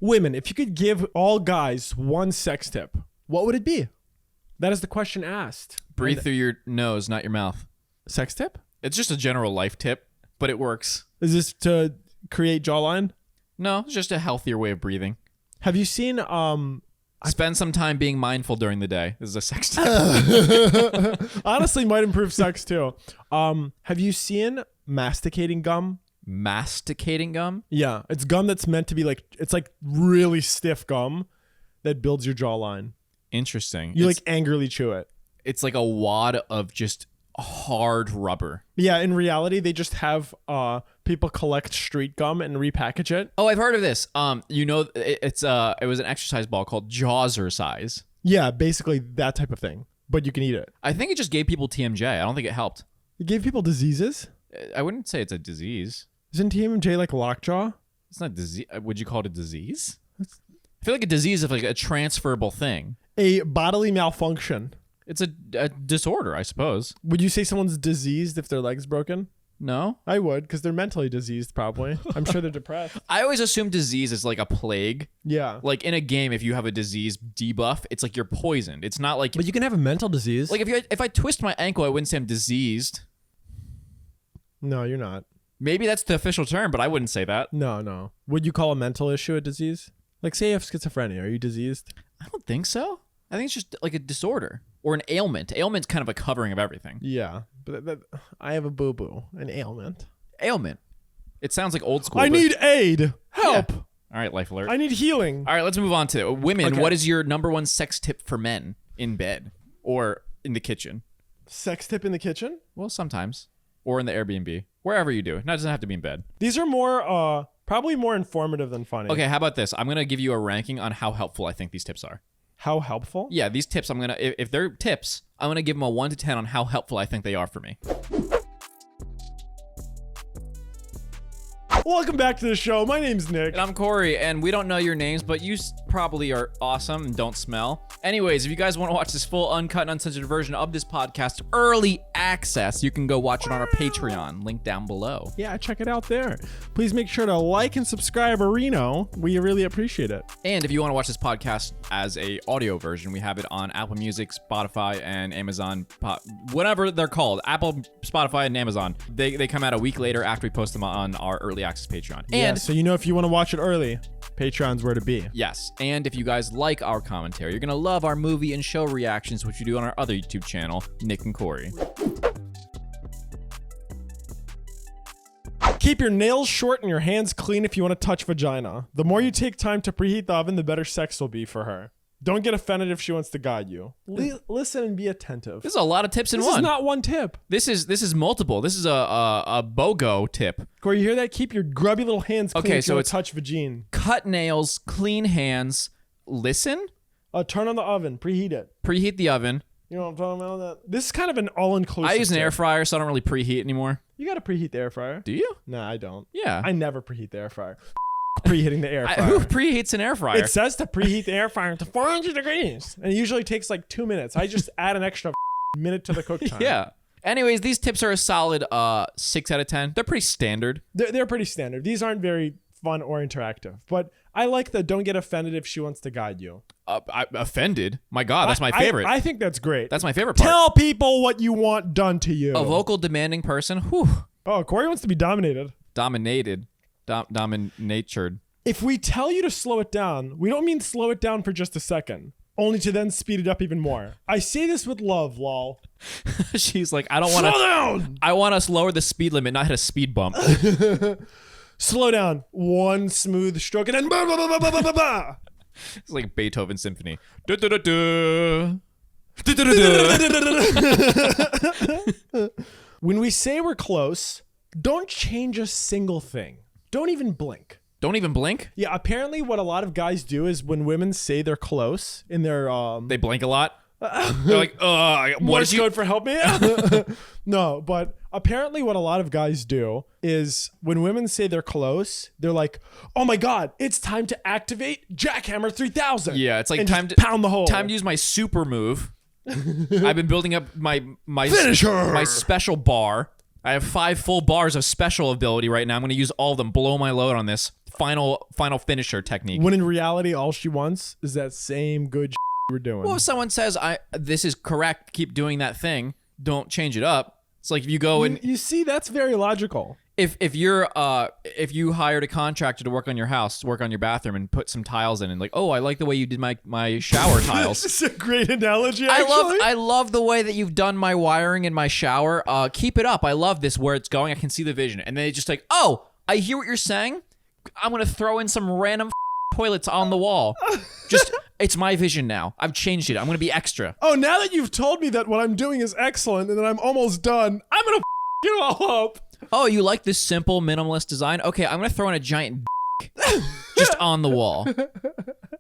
Women, if you could give all guys one sex tip, what would it be? That is the question asked. Breathe through your nose, not your mouth. Sex tip? It's just a general life tip, but it works. Is this to create jawline? No, it's just a healthier way of breathing. Have you seen Spend some time being mindful during the day. This is a sex tip. honestly might improve sex too. Have you seen masticating gum? Masticating gum? Yeah, it's gum that's meant to be like, it's like really stiff gum that builds your jawline. Interesting. You like angrily chew it. It's like a wad of just hard rubber. Yeah, in reality, they just have people collect street gum and repackage it. Oh, I've heard of this. It was an exercise ball called Jawzercise. Yeah, basically that type of thing. But you can eat it. I think it just gave people TMJ. I don't think it helped. It gave people diseases? I wouldn't say it's a disease. Isn't TMJ like lockjaw? It's not disease. Would you call it a disease? I feel like a disease is like a transferable thing. A bodily malfunction. It's a disorder, I suppose. Would you say someone's diseased if their leg's broken? No? I would, because they're mentally diseased probably. I'm sure they're depressed. I always assume disease is like a plague. Yeah. Like in a game, if you have a disease debuff, it's like you're poisoned. It's not like... But you can have a mental disease. Like if I twist my ankle, I wouldn't say I'm diseased. No, you're not. Maybe that's the official term, but I wouldn't say that. No. Would you call a mental issue a disease? Like say you have schizophrenia. Are you diseased? I don't think so. I think it's just like a disorder or an ailment. Ailment's kind of a covering of everything. Yeah. But I have a boo-boo. An ailment. Ailment. It sounds like old school. I need aid. Help. Yeah. All right, Life Alert. I need healing. All right, let's move on to women. Okay. What is your number one sex tip for men in bed or in the kitchen? Sex tip in the kitchen? Well, sometimes. Or in the Airbnb. Wherever you do. It doesn't have to be in bed. These are more, probably more informative than funny. Okay, how about this? I'm going to give you a ranking on how helpful I think these tips are. How helpful? Yeah, these tips, if they're tips, I'm going to give them a 1 to 10 on how helpful I think they are for me. Welcome back to the show. My name's Nick. And I'm Corey, and we don't know your names, but you probably are awesome and don't smell. Anyways, if you guys want to watch this full uncut and uncensored version of this podcast, early access, you can go watch it on our Patreon, link down below. Yeah, check it out there. Please make sure to like and subscribe, Areno. We really appreciate it. And if you want to watch this podcast as a audio version, we have it on Apple Music, Spotify, and Amazon, whatever they're called. Apple, Spotify, and Amazon. They come out a week later after we post them on our early access Patreon. Yeah, And so you know if you want to watch it early, Patreon's where to be. yes, and if you guys like our commentary, you're going to love our movie and show reactions, which we do on our other YouTube channel, Nick and Corey. Keep your nails short and your hands clean if you want to touch vagina. The more you take time to preheat the oven, the better sex will be for her. Don't get offended if she wants to guide you. Listen and be attentive. This is a lot of tips in This one. is not one tip. This is multiple. This is a BOGO tip. Corey, you hear that? Keep your grubby little hands clean Okay, if so you want it's- to touch vagina. Cut nails, clean hands, listen, Turn on the oven. Preheat it. preheat the oven. You know what I'm talking about? That. This is kind of an all-inclusive I use an tip. air fryer, so I don't really preheat anymore. You got to preheat the air fryer. Do you? No, I don't. Yeah. I never preheat the air fryer. Preheating the air fryer. Who preheats an air fryer? It says to preheat the air fryer to 400 degrees. And it usually takes like 2 minutes. I just add an extra minute to the cook time. Yeah. Anyways, these tips are a solid 6 out of 10. They're pretty standard. They're pretty standard. These aren't very fun or interactive. But I like the don't get offended if she wants to guide you. Offended? My God, that's my favorite. I think that's great. That's my favorite part. Tell people what you want done to you. A vocal demanding person. Whew. Oh, Corey wants to be dominated. Dominated. Dominatured. If we tell you to slow it down, we don't mean slow it down for just a second, only to then speed it up even more. I say this with love, lol. She's like, I don't want to. Slow down! I want us lower the speed limit, not hit a speed bump. Slow down. One smooth stroke and then bah, bah, bah, bah, bah, bah, bah. It's like Beethoven Symphony. Du-du-du-du. Du-du-du-du. When we say we're close, don't change a single thing. Don't even blink. Don't even blink? Yeah, apparently what a lot of guys do is when women say they're close in their They blink a lot? They're like, what Morse did you... code for help me? No, but apparently what a lot of guys do is when women say they're close, they're like, oh my God, it's time to activate Jackhammer 3000. Yeah, it's like and time just to pound the hole. Time to use my super move. I've been building up my Finish her. my special bar. I have 5 full bars of special ability right now. I'm going to use all of them. Blow my load on this final finisher technique. When in reality, all she wants is that same good you were doing. Well, if someone says, this is correct, keep doing that thing, don't change it up. It's like if you go and... You see, that's very logical. If you hired a contractor to work on your house, work on your bathroom, and put some tiles in, and like, oh, I like the way you did my shower tiles. This is a great analogy. Actually. I love the way that you've done my wiring in my shower. Keep it up. I love this where it's going. I can see the vision. And then it's just like, oh, I hear what you're saying. I'm gonna throw in some random toilets on the wall. Just it's my vision now. I've changed it. I'm gonna be extra. Oh, now that you've told me that what I'm doing is excellent and that I'm almost done, I'm gonna it all up. Oh, you like this simple minimalist design? Okay, I'm gonna throw in a giant just on the wall.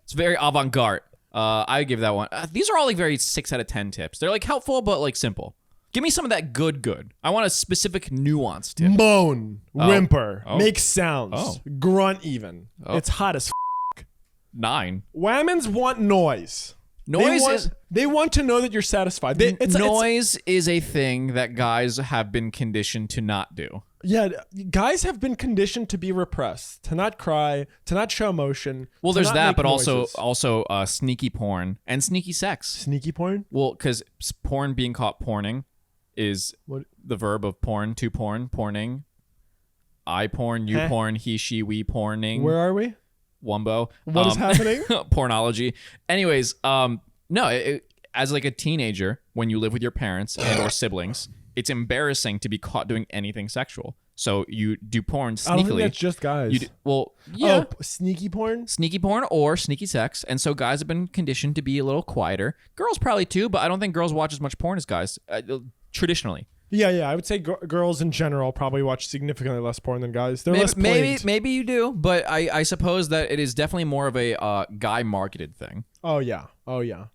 It's very avant-garde. I give that one. These are all like very 6 out of 10 tips. They're like helpful but like simple. Give me some of that good. I want a specific nuance tip. Moan, whimper, make sounds, Oh. grunt even. Oh. It's hot as 9. Women's want noise. They want to know that you're satisfied. Noise is a thing that guys have been conditioned to not do. Yeah, guys have been conditioned to be repressed, to not cry, to not show emotion. Well, to there's not that, make but noises. also sneaky porn and sneaky sex. Sneaky porn? Well, because porn being caught porning is What? the verb of porn, to porn, porning. I porn, you porn, he, she, we porning. Where are we? Wumbo. What is happening? Pornology. Anyways, no, as like a teenager, when you live with your parents and or siblings, it's embarrassing to be caught doing anything sexual. So you do porn sneakily. I don't think that's just guys. Yeah. Oh, sneaky porn? Sneaky porn or sneaky sex. And so guys have been conditioned to be a little quieter. Girls probably too, but I don't think girls watch as much porn as guys, traditionally. Yeah. I would say girls in general probably watch significantly less porn than guys. They're less plagued. Maybe you do, but I suppose that it is definitely more of a guy marketed thing. Oh yeah.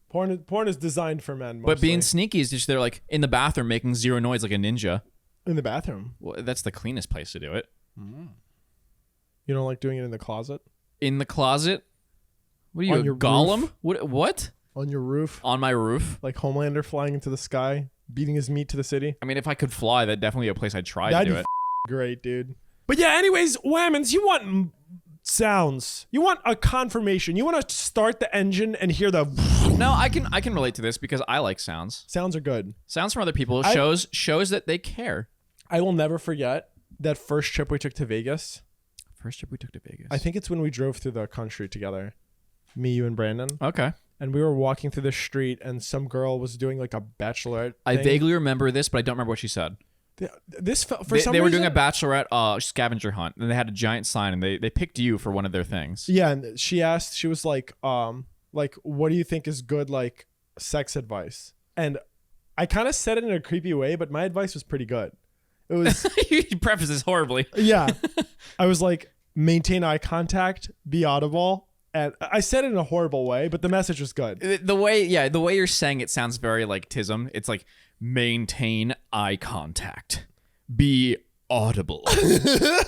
Porn is designed for men. Mostly. But being sneaky is just they're like in the bathroom making zero noise like a ninja. In the bathroom. Well, that's the cleanest place to do it. You don't like doing it in the closet? In the closet? What are you, On a your golem? roof? What? On your roof? On my roof? Like Homelander flying into the sky, beating his meat to the city? I mean, if I could fly, that'd definitely be a place I'd try to That'd do be it. Great, dude. But yeah, anyways, women's, you want sounds. You want a confirmation. You want to start the engine and hear the... No, I can relate to this because I like sounds. Sounds are good. Sounds from other people shows that they care. I will never forget that first trip we took to Vegas. First trip we took to Vegas. I think it's when we drove through the country together. Me, you, and Brandon. Okay. And we were walking through the street and some girl was doing like a bachelorette I thing. vaguely remember this, but I don't remember what she said. This for They, some they were reason, doing a bachelorette scavenger hunt, and they had a giant sign, and they picked you for one of their things. Yeah, and she was like, what do you think is good like sex advice? And I kind of said it in a creepy way, but my advice was pretty good. It was You preface this horribly. yeah. I was like, maintain eye contact, be audible. And I said it in a horrible way, but the message was good. The way you're saying it sounds very like Tism. It's like maintain eye contact, be audible,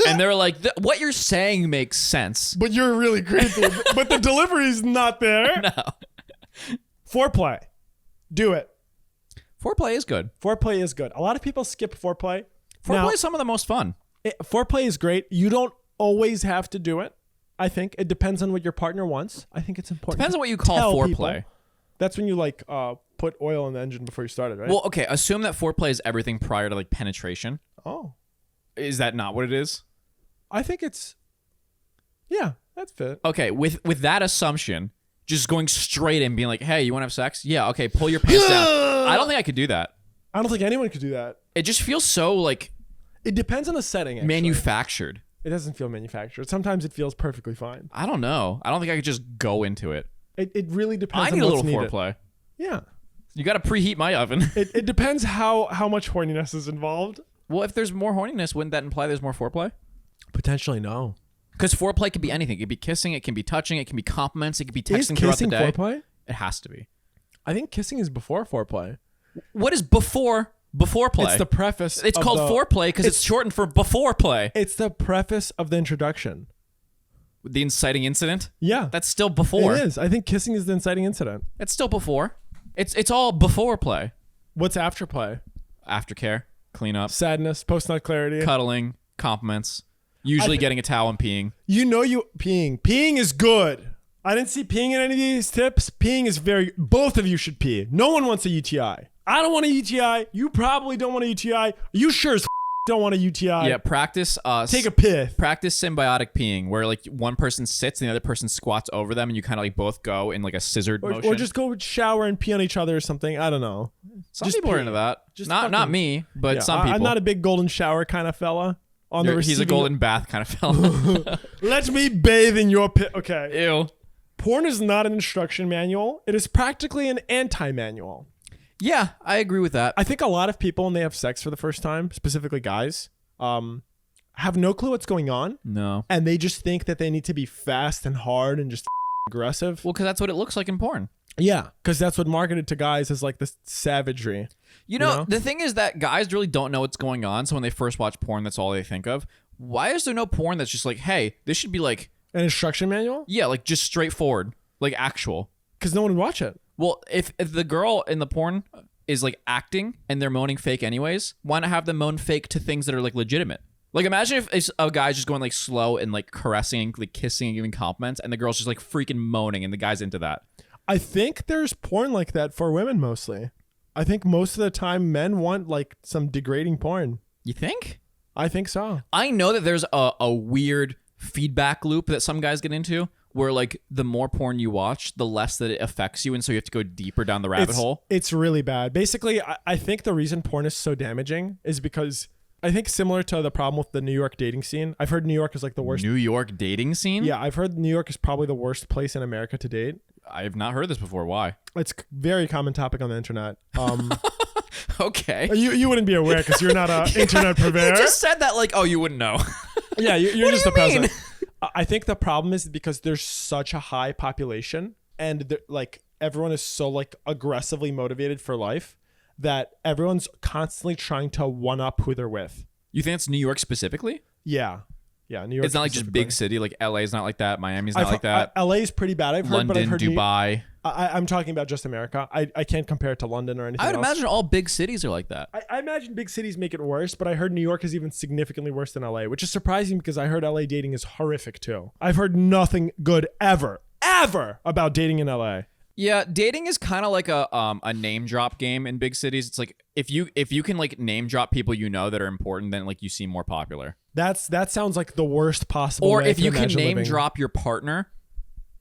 and they're like, what you're saying makes sense. But you're really creepy. But the delivery's not there. No. Foreplay. Do it. Foreplay is good. Foreplay is good. A lot of people skip foreplay. Foreplay is some of the most fun. Foreplay is great. You don't always have to do it. I think it depends on what your partner wants. I think it's important. Depends on what you call tell foreplay. people. That's when you like put oil in the engine before you start it, right? Well, okay. Assume that foreplay is everything prior to like penetration. Oh, Is that not what it is? I think it's. Yeah, that's fit. Okay. With that assumption, just going straight in, being like, "Hey, you want to have sex? Yeah. Okay. Pull your pants down." I don't think I could do that. I don't think anyone could do that. It just feels so like It depends on the setting. Actually. manufactured. It doesn't feel manufactured. Sometimes it feels perfectly fine. I don't know. I don't think I could just go into it. It really depends. I need on a what's little needed. foreplay. Yeah. You got to preheat my oven. It depends how much horniness is involved. Well, if there's more horniness, wouldn't that imply there's more foreplay? Potentially no. Because foreplay could be anything. It could be kissing. It can be touching. It can be compliments. It could be Is texting throughout the kissing day. foreplay? It has to be. I think kissing is before foreplay. What is before play? It's the preface. It's of called the, foreplay because it's shortened for before play. It's the preface of the introduction. The inciting incident? Yeah. That's still before. It is. I think kissing is the inciting incident. It's still before. It's all before play. What's after play? Aftercare. cleanup, sadness, post-nut clarity, cuddling, compliments, usually getting a towel and peeing. Peeing is good. I didn't see peeing in any of these tips. Peeing is both of you should pee. No one wants a UTI. I don't want a UTI. You probably don't want a UTI. You sure as don't want a UTI. Yeah, practice. Take a piss. Practice symbiotic peeing, where like one person sits and the other person squats over them, and you kind of like both go in like a scissored motion. Or just go shower and pee on each other or something. I don't know. Some people are into that. Not me, but some people. I'm not a big golden shower kind of fella. He's a golden bath kind of fella. Let me bathe in your pit. Okay. Ew. Porn is not an instruction manual. It is practically an anti-manual. Yeah, I agree with that. I think a lot of people, when they have sex for the first time, specifically guys, have no clue what's going on. No. And they just think that they need to be fast and hard and just aggressive. Well, because that's what it looks like in porn. Yeah, because that's what marketed to guys as like this savagery. You know, the thing is that guys really don't know what's going on. So when they first watch porn, that's all they think of. Why is there no porn that's just like, hey, this should be like... An instruction manual? Yeah, like just straightforward. Like actual. Because no one would watch it. Well, if the girl in the porn is like acting and they're moaning fake anyways, why not have them moan fake to things that are like legitimate? Like imagine if a guy's just going like slow and like caressing, like kissing and giving compliments, and the girl's just like freaking moaning and the guy's into that. I think there's porn like that for women mostly. I think most of the time men want like some degrading porn. You think? I think so. I know that there's a weird feedback loop that some guys get into where like the more porn you watch, the less that it affects you, and so you have to go deeper down the rabbit hole. It's really bad. Basically, I think the reason porn is so damaging is because I think similar to the problem with the New York dating scene. I've heard New York is like the worst. New York dating scene? Yeah, I've heard New York is probably the worst place in America to date. I have not heard this before. Why? It's a very common topic on the internet. Okay. You wouldn't be aware because you're not an internet purveyor. You just said that like, oh, you wouldn't know. Yeah, you're just a peasant. mean? I think the problem is because there's such a high population and like everyone is so like aggressively motivated for life that everyone's constantly trying to one up who they're with. You think it's New York specifically? Yeah. Yeah, New York. It's not like just big city. Like LA is not like that. Miami's not like that. LA is pretty bad. I've heard, London, but I've heard Dubai. I'm talking about just America. I can't compare it to London or anything I would else. imagine all big cities are like that. I imagine big cities make it worse, but I heard New York is even significantly worse than LA, which is surprising because I heard LA dating is horrific too. I've heard nothing good ever about dating in LA. Yeah, dating is kind of like a name drop game in big cities. It's like if you can like name drop people you know that are important, then like you seem more popular. That sounds like the worst possible. Or way if to you can imagine name living. drop your partner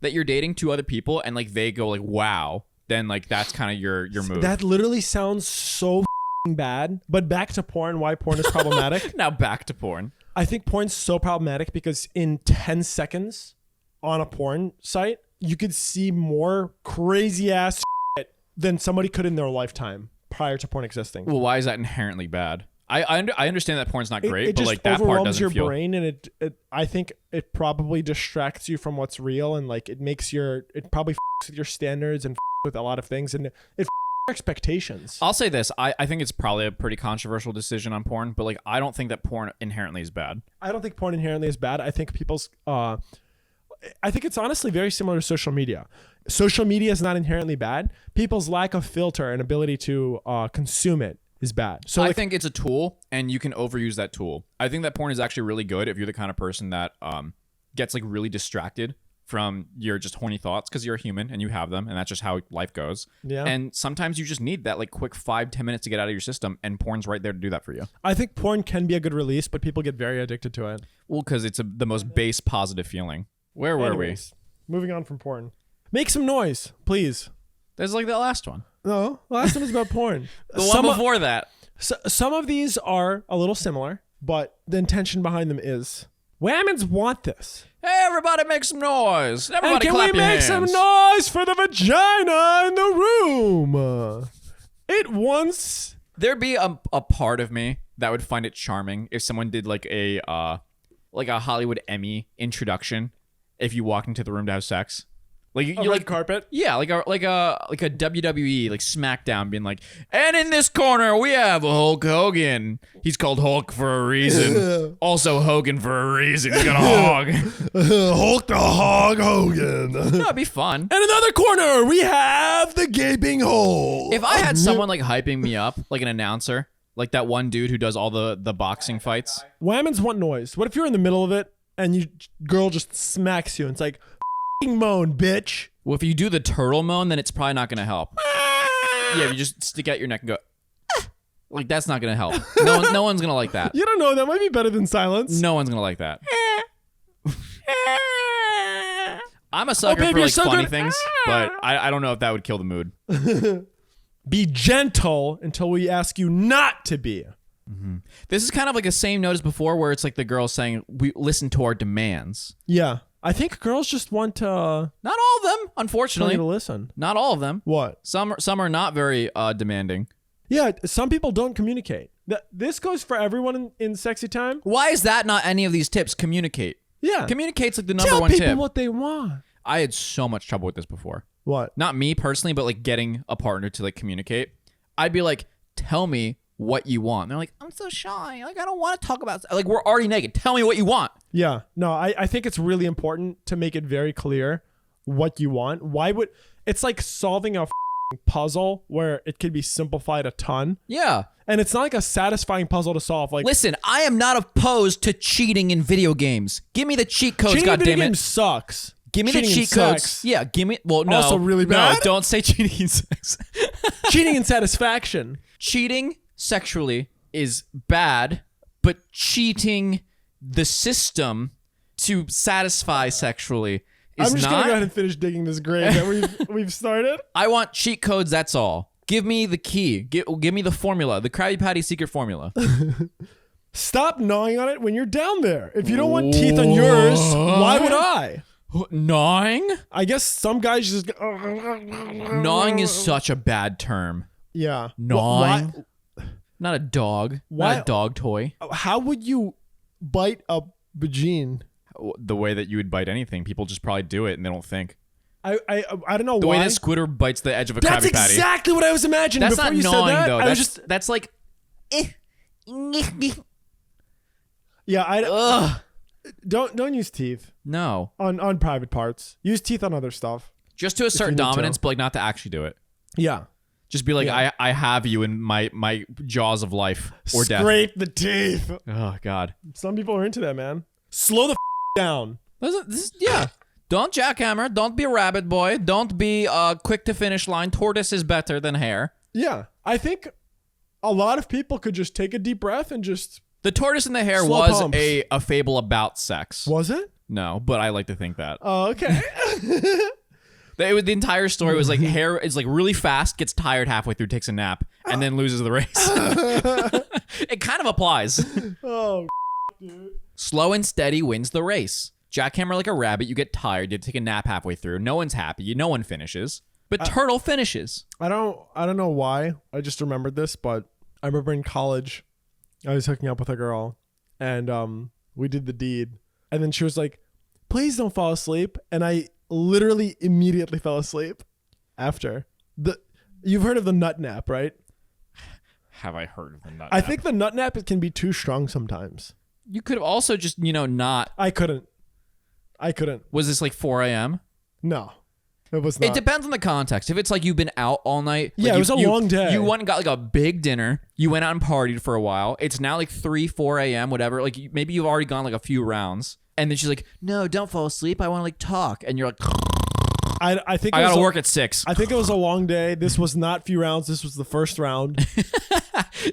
that you're dating to other people and like they go like wow, then like that's kind of your move. That literally sounds so bad. But back to porn, why porn is problematic. Now back to porn. I think porn's so problematic because in 10 seconds on a porn site, you could see more crazy ass shit than somebody could in their lifetime prior to porn existing. Well, why is that inherently bad? I understand that porn's not great, it but just like that part overwhelms doesn't your feel. brain, and it I think it probably distracts you from what's real, and like it probably f***s with your standards and f***s with a lot of things, and it f***s your expectations. I'll say this: I think it's probably a pretty controversial decision on porn, but like I don't think that porn inherently is bad. I don't think porn inherently is bad. I think I think it's honestly very similar to social media. Social media is not inherently bad. People's lack of filter and ability to consume it is bad. So I think it's a tool and you can overuse that tool. I think that porn is actually really good if you're the kind of person that gets like really distracted from your just horny thoughts because you're a human and you have them and that's just how life goes. Yeah. And sometimes you just need that like quick 5-10 minutes to get out of your system, and porn's right there to do that for you. I think porn can be a good release, but people get very addicted to it. Well, because it's the most base positive feeling. Where were Anyways, moving on from porn. Make some noise, please. we? There's like the last one. No, the last one is about porn. The one before that. Some of these are a little similar, but the intention behind them is women's want this. Hey, everybody make some noise. Everybody And can clap we your make hands. some noise for the vagina in the room? It once... There'd be a part of me that would find it charming if someone did like a Hollywood Emmy introduction if you walked into the room to have sex. Like you red like carpet? Yeah, like a WWE like SmackDown being like, and in this corner we have Hulk Hogan. He's called Hulk for a reason. Also Hogan for a reason. He's got a hog. Hulk the Hog Hogan. That'd be fun. In another corner, we have the gaping hole. If I had someone like hyping me up, like an announcer, Like that one dude who does all the boxing fights. Whammons want noise. What if you're in the middle of it and girl just smacks you and it's like, f***ing moan, bitch. Well, if you do the turtle moan, then it's probably not going to help. Yeah, if you just stick out your neck and go, like that's not going to help. No one's going to like that. You don't know. That might be better than silence. No one's going to like that. I'm a sucker babe, for you're like so funny good. things, but I don't know if that would kill the mood. Be gentle until we ask you not to be. This is kind of like the same note as before, where it's like the girl saying, "We listen to our demands." Yeah. I think girls just want to Not all of them, tell unfortunately. you to listen. Not all of them. What? Some are not very demanding. Yeah, some people don't communicate. This goes for everyone in sexy time. Why is that not any of these tips? Communicate. Yeah. Communicate's like the number Tell one people tip. what they want. I had so much trouble with this before. What? Not me personally, but like getting a partner to like communicate. I'd be like, tell me what you want. And they're like, I'm so shy. Like, I don't want to talk about like we're already naked. Tell me what you want. Yeah. No, I think it's really important to make it very clear what you want. It's like solving a puzzle where it could be simplified a ton. Yeah. And it's not like a satisfying puzzle to solve. Like, Listen, I am not opposed to cheating in video games. Give me the cheat codes, cheating in video goddammit. games sucks. Give me the Cheating in cheat codes. sex. Yeah, give me. Well, no. Also really No, bad? don't say cheating in sex. Cheating and satisfaction. Cheating sexually is bad, but cheating the system to satisfy sexually is I'm just not. gonna go ahead and finish digging this grave that we've started. I want cheat codes. That's all. Give me the key. Give me the formula. The Krabby Patty secret formula. Stop gnawing on it when you're down there. If you don't want teeth on yours, why would I? Gnawing? I guess some guys just Gnawing is such a bad term. Yeah. Gnawing? Not a dog. Why- Not a dog toy. How would you bite a vagine? The way that you would bite anything, people just probably do it and they don't think. I don't know The why. way that Squidward bites the edge of a That's Krabby Patty. exactly what I was imagining. That's Before not you gnawing said that, though. I was That's like. yeah. Ugh. Don't use teeth No. on private parts. Use teeth on other stuff. Just to assert need dominance, to. but like not to actually do it. Yeah. Just be like, Yeah. I have you in my jaws of life or death. Scrape the teeth. Oh God. Some people are into that, man. Slow the down. Yeah. Don't jackhammer. Don't be a rabbit boy. Don't be quick to finish line. Tortoise is better than hare. Yeah. I think a lot of people could just take a deep breath and just. The tortoise and the hare Slow was pumps. a fable about sex. Was it? No, but I like to think that. Oh, okay. The entire story was like hare is like really fast, gets tired halfway through, takes a nap, and then loses the race. It kind of applies. Oh, dude. Slow and steady wins the race. Jackhammer like a rabbit, you get tired, you take a nap halfway through. No one's happy. No one finishes. But turtle finishes. I don't know why. I just remembered this, but I remember in college, I was hooking up with a girl, and we did the deed, and then she was like, "Please don't fall asleep," and I literally immediately fell asleep. After you've heard of the nut nap, right? Have I heard of the nut I nap? think the nut nap can be too strong sometimes. You could have also just, not. I couldn't. Was this like 4 a.m.? No, it was not. It depends on the context. If it's like you've been out all night. Yeah, like it was a long day. You went and got like a big dinner. You went out and partied for a while. It's now like 3, 4 a.m., whatever. Like maybe you've already gone like a few rounds. And then she's like, no, don't fall asleep. I want to like talk. And you're like, I think I it was got to a- work at 6. I think it was a long day. This was not few rounds. This was the first round.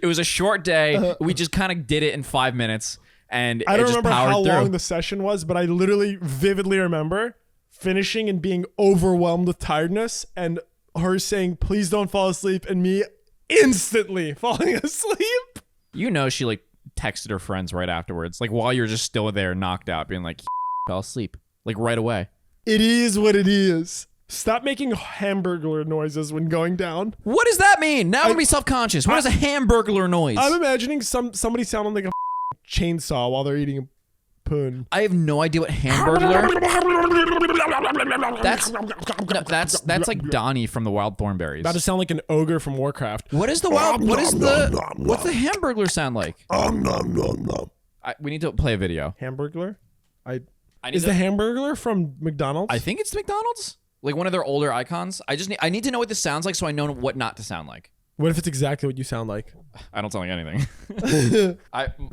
It was a short day. We just kind of did it in 5 minutes. And I it don't just remember powered how through. long the session was, but I literally vividly remember finishing and being overwhelmed with tiredness and her saying, "Please don't fall asleep," and me instantly falling asleep. She like texted her friends right afterwards. Like while you're just still there knocked out being like, fell asleep. Like right away. It is what it is. Stop making hamburger noises when going down. What does that mean? Now I'm going to be self-conscious. What is a hamburglar noise? I'm imagining somebody sounding like a chainsaw while they're eating a poon. I have no idea what hamburglar. That's like Donnie from the Wild Thornberries. About to sound like an ogre from Warcraft. What's the hamburglar sound like? We need to play a video. Hamburglar? Is Is the hamburglar from McDonald's? I think it's McDonald's. Like one of their older icons. I need to know what this sounds like so I know what not to sound like. What if it's exactly what you sound like? I don't sound like anything.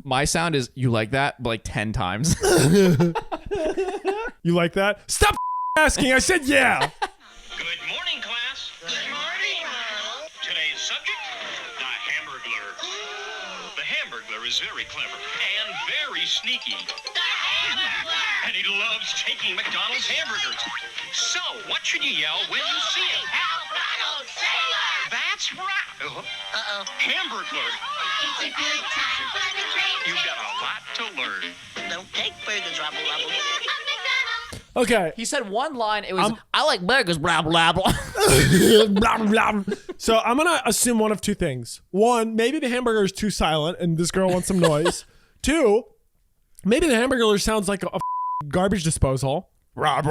My sound is you like that, but like 10 times. You like that? Stop asking. I said yeah. Good morning, class. Good morning, Ronald. Today's subject, the Hamburglar. The Hamburglar is very clever and very sneaky. The Hamburglar! And he loves taking McDonald's hamburgers. So, what should you yell when you see him? Help, Ronald, sailor! That's right. Uh-oh. Hamburglar. It's a good time for the train. You've got a lot to learn. Don't take burgers, Rubble Rubble. Okay. He said one line. It was, I like burgers, blah, blah, blah. Blah, blah. So I'm going to assume one of two things. One, maybe the hamburger is too silent and this girl wants some noise. Two, maybe the hamburger sounds like a garbage disposal. Rob.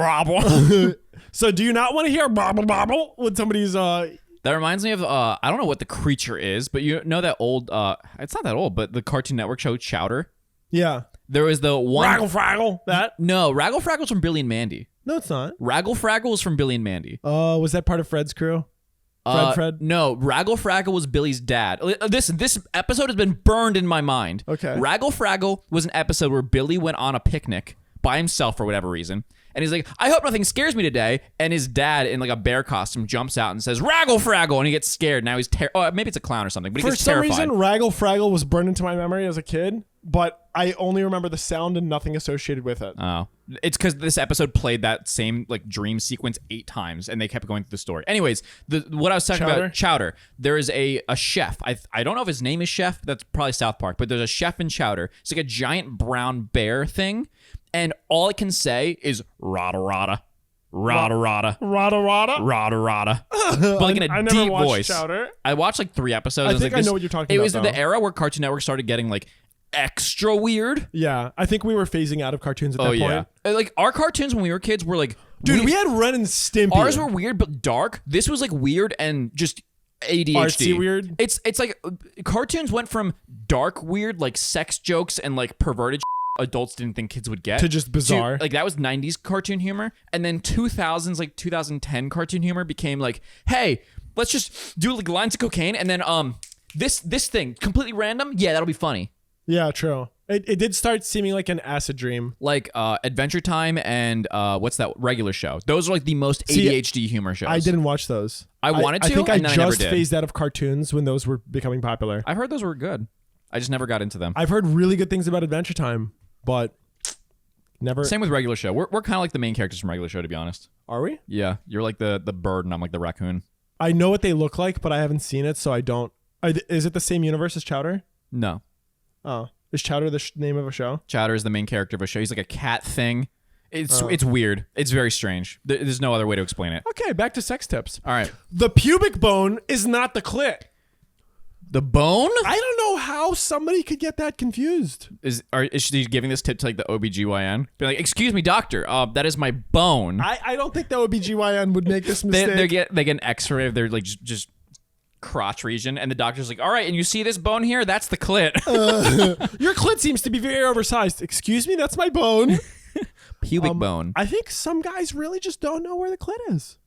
So do you not want to hear bobble when somebody's That reminds me of, I don't know what the creature is, but you know that old, it's not that old, but the Cartoon Network show Chowder? Yeah. There was the one. Raggle Fraggle. That? No, Raggle Fraggle's from Billy and Mandy. No, it's not. Raggle Fraggle was from Billy and Mandy. Was that part of Fred's crew? Fred? No, Raggle Fraggle was Billy's dad. Listen, this episode has been burned in my mind. Okay. Raggle Fraggle was an episode where Billy went on a picnic by himself for whatever reason. And he's like, I hope nothing scares me today. And his dad, in like a bear costume, jumps out and says, Raggle Fraggle. And he gets scared. Now he's maybe it's a clown or something, but he For gets some terrified. reason, Raggle Fraggle was burned into my memory as a kid, but I only remember the sound and nothing associated with it. Oh, it's because this episode played that same like dream sequence 8 times, and they kept going through the story. Anyways, what I was talking about, Chowder. There is a chef. I don't know if his name is Chef. That's probably South Park, but there's a chef in Chowder. It's like a giant brown bear thing, and all it can say is rada rada, rada rada, Rada Rada? rada rada, but like in a I never deep watched voice. Chowder. I watched like 3 episodes. I think I know what you're talking It about, was though. the era where Cartoon Network started getting like extra weird. Yeah, I think we were phasing out of cartoons at that point. Like our cartoons when we were kids were like, Dude, we had Ren and Stimpy. ours were weird but dark. This was like weird and just ADHD. Artsy weird? It's like cartoons went from dark weird like sex jokes and like perverted adults didn't think kids would get To just bizarre. like that was 90s cartoon humor, and then 2000s like 2010 cartoon humor became like, hey, let's just do like lines of cocaine and then this thing completely random. Yeah, that'll be funny. Yeah, true. It did start seeming like an acid dream. Like Adventure Time and what's that regular show? Those are like the most ADHD humor shows. I didn't watch those. I wanted to, I think and then I I never just did. phased out of cartoons when those were becoming popular. I've heard those were good. I just never got into them. I've heard really good things about Adventure Time, but never. Same with regular show. We're kind of like the main characters from regular show, to be honest. Are we? Yeah, you're like the bird, and I'm like the raccoon. I know what they look like, but I haven't seen it, so I don't. Is it the same universe as Chowder? No, Oh, is Chowder the name of a show? Chowder is the main character of a show. He's like a cat thing. It's weird. It's very strange. There's no other way to explain it. Okay, back to sex tips. All right, The pubic bone is not the clit. the bone I don't know how somebody could get that confused. is she giving this tip to like the OBGYN? Be like, excuse me, doctor. That is my bone. I don't think the OBGYN would make this mistake. they get an X-ray of their like just crotch region, and the doctor's like, all right, and you see this bone here? That's the clit. Your clit seems to be very oversized. Excuse me, that's my bone. Pubic bone. I think some guys really just don't know where the clit is.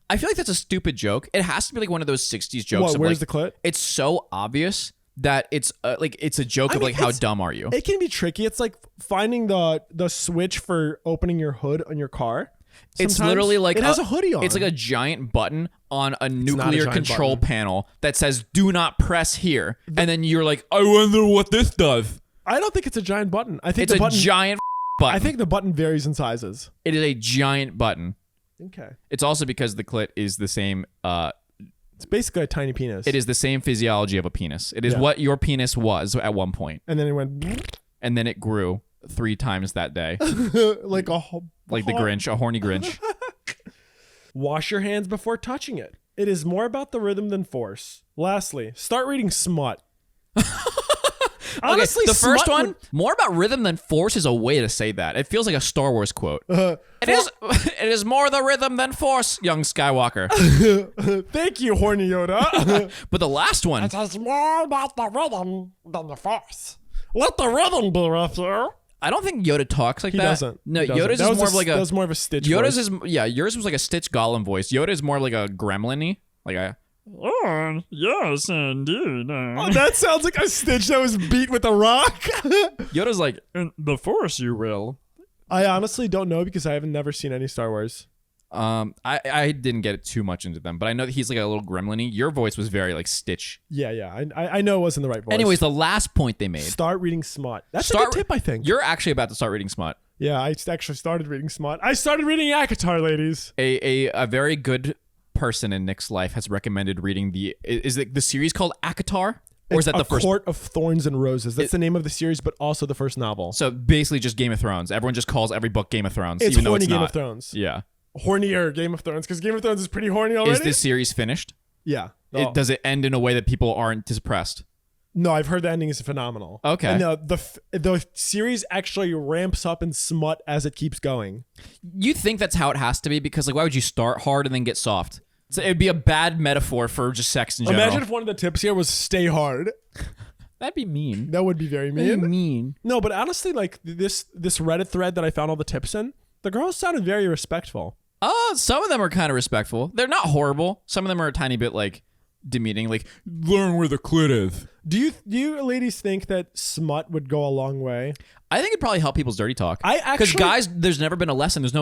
I feel like that's a stupid joke. It has to be like one of those 60s jokes. What, of, where's like, the clit? It's so obvious that it's like it's a joke I of mean, like how it's- dumb are you? It can be tricky. It's like finding the switch for opening your hood on your car. It's Sometimes literally like it has a hoodie on. It's like a giant button on a not a nuclear giant control button. panel that says "Do not press here," and then you're like, "I wonder what this does." I don't think it's a giant button. I think It's the a button. giant button. I think the button varies in sizes. it is a giant button. Okay. It's also because the clit is the same. It's basically a tiny penis. It is the same physiology of a penis. It is Yeah. what your penis was at one point, And then it went and then it grew 3 times that day, like like the Grinch, a horny Grinch. Wash your hands before touching it. It is more about the rhythm than force. Lastly, start reading smut. Honestly, the first smut one, more about rhythm than force, is a way to say that. It feels like a Star Wars quote. It is more the rhythm than force, young Skywalker. Thank you, horny Yoda. But the last one, It's more about the rhythm than the force. Let the rhythm be with you. I don't think Yoda talks like He that. doesn't. No, He doesn't. Yoda's That is was more of like that a. was more of a Stitch Yoda's voice. is yours was like a Stitch Gollum voice. Yoda is more like a gremlin-y. Like Oh, yes, indeed. Oh, that sounds like a Stitch that was beat with a rock. Yoda's like, In the Force, you will. I honestly don't know because I have never seen any Star Wars. I didn't get too much into them, but I know that he's like a little gremlin-y. Your voice was very like Stitch. Yeah. I know it wasn't the right voice. Anyways, the last point they made. start reading Smut. That's a good tip, I think. You're actually about to start reading Smut. Yeah, I actually started reading Smut. I started reading Akatar, ladies. A very good person in Nick's life has recommended reading is it the series called Akatar? Or is that the first? Court of Thorns and Roses. That's the name of the series, but also the first novel. So basically just Game of Thrones. Everyone just calls every book Game of Thrones, It's even though horny it's Game not. of Thrones. Yeah. Hornier Game of Thrones, because Game of Thrones is pretty horny already. Is this series finished? Yeah. Oh. Does it end in a way that people aren't depressed? No, I've heard the ending is phenomenal. Okay. And the series actually ramps up in smut as it keeps going. You think that's how it has to be? Because like, why would you start hard and then get soft? So it'd be a bad metaphor for just sex in general. Imagine if one of the tips here was stay hard. That'd be mean. That would be very That'd mean. be mean. No, but honestly, like this Reddit thread that I found all the tips in, the girls sounded very respectful. Some of them are kind of respectful. They're not horrible. Some of them are a tiny bit like demeaning, like learn where the clit is. Do you ladies think that smut would go a long way? I think it'd probably help people's dirty talk. Because Because guys, there's never been a lesson. There's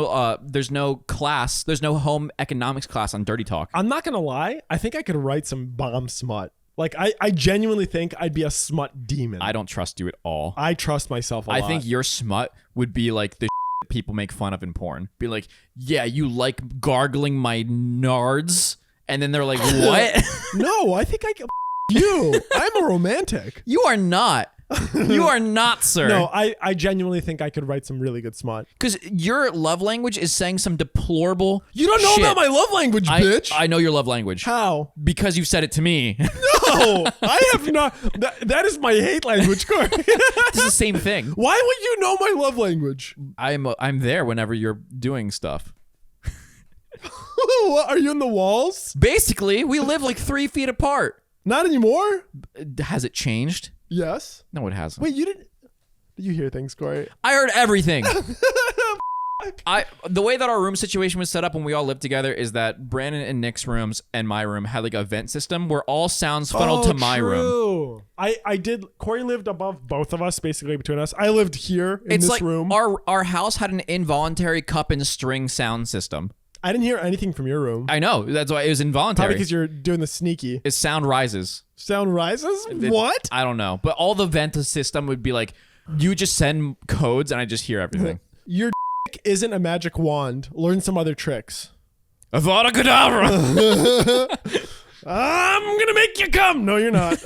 no class. There's no home economics class on dirty talk. I'm not gonna lie. I think I could write some bomb smut. Like I genuinely think I'd be a smut demon. I don't trust you at all. I trust myself a lot. I think your smut would be like the people make fun of in porn. Be like, yeah, you like gargling my nards, and then they're like, what? No, I think I can. You. I'm a romantic. You are not. You are not, sir. No, I genuinely think I could write some really good smut. Because your love language is saying some deplorable. You don't know shit. about my love language, bitch. I know your love language. How? Because you've said it to me. No, I have not. That is my hate language, Corey. It's the same thing. Why would you know my love language? I'm there whenever you're doing stuff. What, are you in the walls? Basically, we live like 3 feet apart. Not anymore. Has it changed? Yes. No, it hasn't. Wait, you didn't. Did you hear things, Corey? I heard everything. The way that our room situation was set up when we all lived together is that Brandon and Nick's rooms and my room had like a vent system where all sounds funneled to my room. I did. Corey lived above both of us, basically between us. I lived here in It's this like room. our house had an involuntary cup and string sound system. I didn't hear anything from your room. I know. That's why it was involuntary. Probably because you're doing the sneaky. His sound rises. Sound rises? What? I don't know. But all the vent system would be like, you just send codes and I just hear everything. Your dick isn't a magic wand. Learn some other tricks. Avada Kedavra! I'm gonna make you come. No, you're not.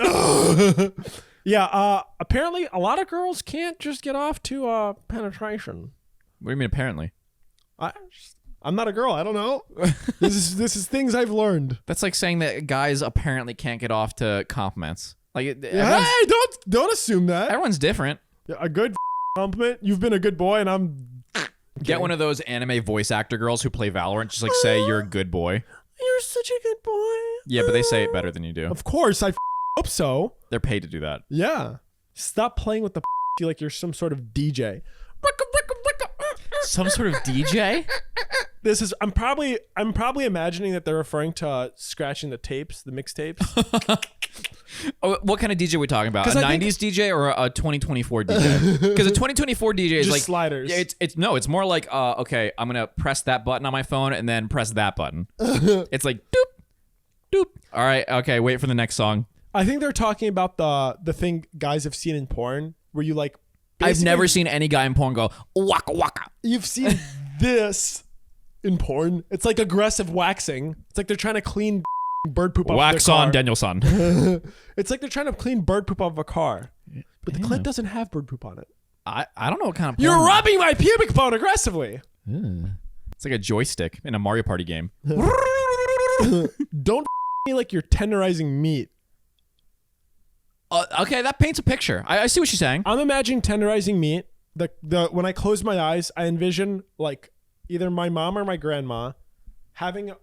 Yeah. Apparently, a lot of girls can't just get off to penetration. What do you mean apparently? I'm not a girl. I don't know. This is things I've learned. That's like saying that guys apparently can't get off to compliments. Like Hey, don't assume that. everyone's different. A good compliment. You've been a good boy, and I'm. Get one of those anime voice actor girls who play Valorant. Just like say you're a good boy. You're such a good boy. Yeah, but they say it better than you do. Of course, I hope so. They're paid to do that. Yeah. Stop playing with the like you're some sort of DJ. Some sort of DJ? This is I'm probably imagining that they're referring to scratching the tapes, the mixtapes. Oh, what kind of DJ are we talking about? A 'Cause I think- 90s DJ or a 2024 DJ? Because a 2024 DJ is Just like sliders. Yeah, it's more like okay, I'm gonna press that button on my phone and then press that button. It's like doop, doop. All right, okay, wait for the next song. I think they're talking about the thing guys have seen in porn where you like. I've basically- never seen any guy in porn go waka waka. You've seen this in porn. It's like aggressive waxing. It's like they're trying to clean bird poop off Wax their car. on Danielson. It's like they're trying to clean bird poop off of a car. But the clit doesn't have bird poop on it. I don't know what kind of porn. You're rubbing my pubic bone aggressively. It's like a joystick in a Mario Party game. Don't me like you're tenderizing meat. Okay, that paints a picture. I see what you're saying. I'm imagining tenderizing meat. The when I close my eyes, I envision like either my mom or my grandma having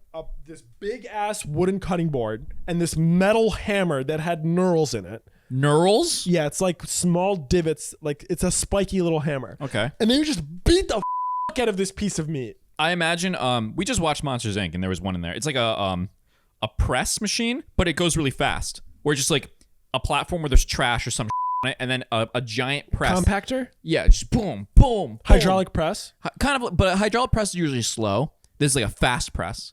this big ass wooden cutting board and this metal hammer that had knurls in it. Knurls? Yeah, it's like small divots. Like it's a spiky little hammer. Okay. And then you just beat the out of this piece of meat. I imagine we just watched Monsters Inc. and there was one in there. It's like a a press machine, but it goes really fast. Where it's just like a platform where there's trash or some on it, and then a giant press. Compactor? Yeah, just boom, boom. Hydraulic press? Kind of, but a hydraulic press is usually slow. This is like a fast press.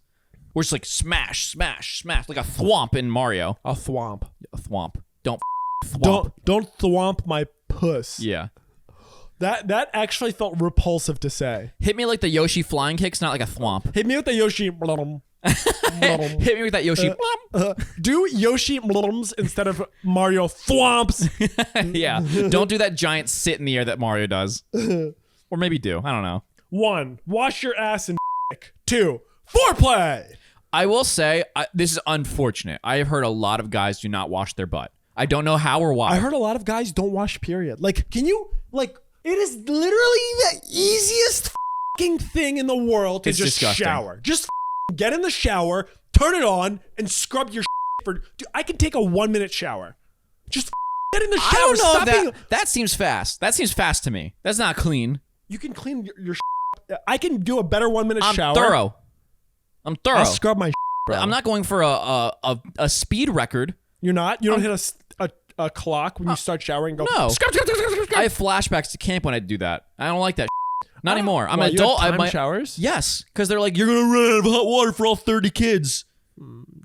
Where it's like smash, smash, smash. Like a thwomp in Mario. A thwomp. A thwomp. Don't thwomp. Don't thwomp my puss. Yeah. That actually felt repulsive to say. Hit me like the Yoshi flying kicks, not like a thwomp. Hit me with the Yoshi. Hit me with that Yoshi. Do Yoshi instead of Mario thwomps. Yeah. Don't do that giant sit in the air that Mario does. Or maybe do. I don't know. 1, wash your ass and dick. 2, foreplay. I will say, this is unfortunate. I have heard a lot of guys do not wash their butt. I don't know how or why. I heard a lot of guys don't wash, period. Like, can you, like, it is literally the easiest fucking thing in the world to It's just disgusting. shower. Just get in the shower, turn it on, and scrub your for. Dude, I can take a 1-minute shower. Just get in the shower. I don't know Stop if being- that seems fast. That seems fast to me. That's not clean. You can clean your I can do a better 1-minute I'm shower. thorough. I'm thorough. I'll scrub my bro. I'm not going for a speed record. You're not? You don't hit a clock when you start showering and go, No. scrub, scrub, scrub, scrub, scrub. I have flashbacks to camp when I do that. I don't like that. Not anymore. I'm Why, an you have adult. I time might showers? Yes, because they're like, you're gonna run out of hot water for all 30 kids.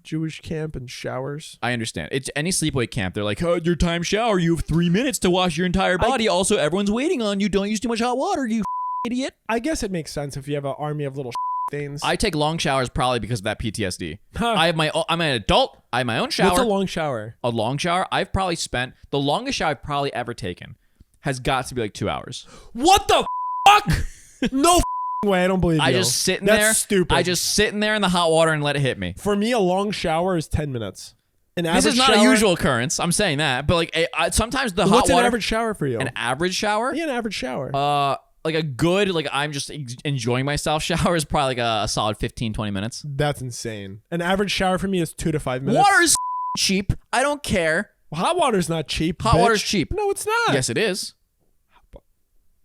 Jewish camp and showers. I understand. It's any sleepaway camp. They're like, oh, your time shower. You have 3 minutes to wash your entire body. Also, everyone's waiting on you. Don't use too much hot water, you idiot. I guess it makes sense if you have an army of little things. I take long showers probably because of that PTSD. Huh. I'm an adult. I have my own shower. What's a long shower? A long shower? I've probably spent the longest shower I've probably ever taken has got to be like 2 hours. What the fuck? No way. I don't believe you. I just sit in That's there. stupid. I just sit in there in the hot water and let it hit me. For me, a long shower is 10 minutes. An This average is not a shower- usual occurrence. I'm saying that, but like sometimes the hot What's water. an average shower for you? An average shower? Yeah, an average shower. Like a good, like I'm just enjoying myself shower is probably like a solid 15, 20 minutes. That's insane. An average shower for me is 2 to 5 minutes. Water is cheap. I don't care. Hot water's not cheap. Hot bitch. water's cheap. No, it's not. Yes, it is.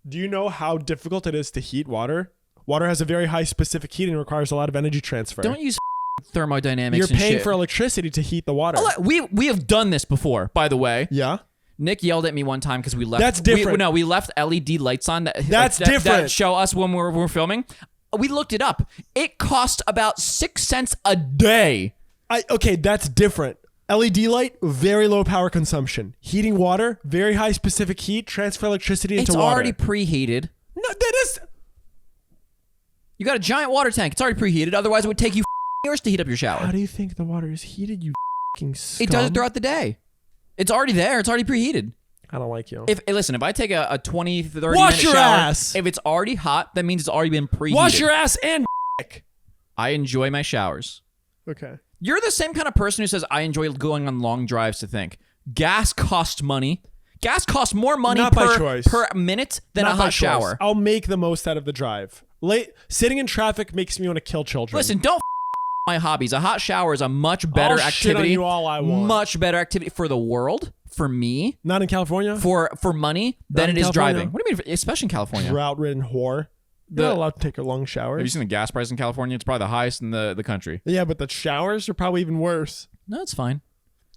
Do you know how difficult it is to heat water? Water has a very high specific heat and requires a lot of energy transfer. Don't use thermodynamics. You're and paying shit. for electricity to heat the water. We have done this before, by the way. Yeah. Nick yelled at me one time because we left. That's different. We left LED lights on. That's that different. show us when we're filming. We looked it up. It cost about 6 cents a day. Okay, that's different. LED light, very low power consumption. Heating water, very high specific heat, transfer electricity into It's water. already preheated. No, that is. You got a giant water tank. It's already preheated. Otherwise, it would take you years to heat up your shower. How do you think the water is heated, you fucking scum? It does it throughout the day. It's already there. It's already preheated. I don't like you. Listen, if I take a 20, 30 Wash minute your shower, ass. if it's already hot, that means it's already been preheated. Wash your ass and I enjoy my showers. Okay. You're the same kind of person who says, I enjoy going on long drives to think. Gas costs money. Gas costs more money Not by choice. per minute than Not a by hot choice. shower. I'll make the most out of the drive. Sitting in traffic makes me want to kill children. Listen, don't my hobbies. A hot shower is a much better I'll shit on activity. you all I want. Much better activity for the world, for me, Not in California. for money than in it is California. driving. What do you mean, especially in California? Drought-ridden whore. You're not allowed to take a long shower. Have you seen the gas price in California? It's probably the highest in the country. Yeah, but the showers are probably even worse. No, it's fine.